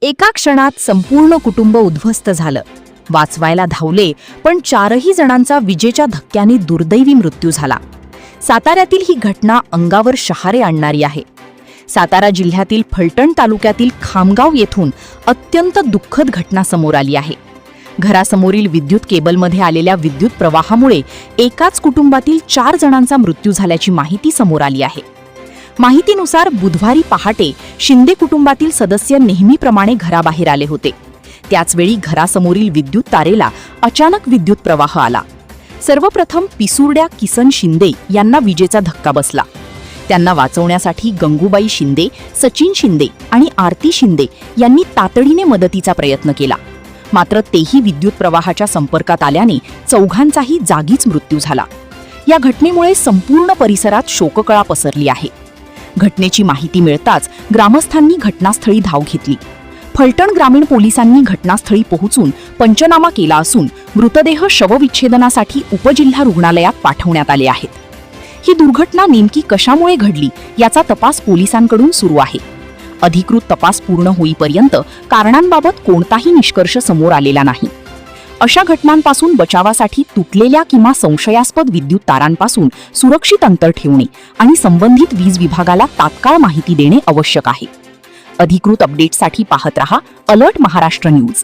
एका क्षणात संपूर्ण कुटुंब उद्ध्वस्त झालं. वाचवायला धावले, पण 4ही जणांचा विजेच्या धक्क्याने दुर्दैवी मृत्यू झाला. साताऱ्यातील ही घटना अंगावर शहारे आणणारी आहे. सातारा जिल्ह्यातील फलटण तालुक्यातील खामगाव येथून अत्यंत दुःखद घटना समोर आली आहे. घरासमोरील विद्युत केबलमध्ये आलेल्या विद्युत प्रवाहामुळे एकाच कुटुंबातील 4 जणांचा मृत्यू झाल्याची माहिती समोर आली आहे. माहितीनुसार बुधवारी पहाटे शिंदे कुटुंबातील सदस्य नेहमीप्रमाणे घराबाहेर आले होते. त्याचवेळी घरासमोरील विद्युत तारेला अचानक विद्युत प्रवाह आला. सर्वप्रथम पिसुर्ड्या किसन शिंदे यांना विजेचा धक्का बसला. त्यांना वाचवण्यासाठी गंगूबाई शिंदे, सचिन शिंदे आणि आरती शिंदे यांनी तातडीने मदतीचा प्रयत्न केला. मात्र तेही विद्युत प्रवाहाच्या संपर्कात आल्याने चौघांचाही जागीच मृत्यू झाला. या घटनेमुळे संपूर्ण परिसरात शोककळा पसरली आहे. घटनेची माहिती मिळताच ग्रामस्थांनी घटनास्थळी धाव घेतली. फलटण ग्रामीण पोलिसांनी घटनास्थळी पोहोचून पंचनामा केला असून मृतदेह शवविच्छेदनासाठी उपजिल्हा रुग्णालयात पाठवण्यात आले आहेत. ही दुर्घटना नेमकी कशामुळे घडली याचा तपास पोलिसांकडून सुरू आहे. अधिकृत तपास पूर्ण होईपर्यंत कारणांबाबत कोणताही निष्कर्ष समोर आलेला नाही. अशा घटनांपासून बचावासाठी तुटलेल्या किंवा संशयास्पद विद्युत तारांपासून सुरक्षित अंतर ठेवणे आणि संबंधित वीज विभागाला तात्काळ माहिती देणे आवश्यक आहे. अधिकृत अपडेट्ससाठी पाहत रहा अलर्ट महाराष्ट्र न्यूज.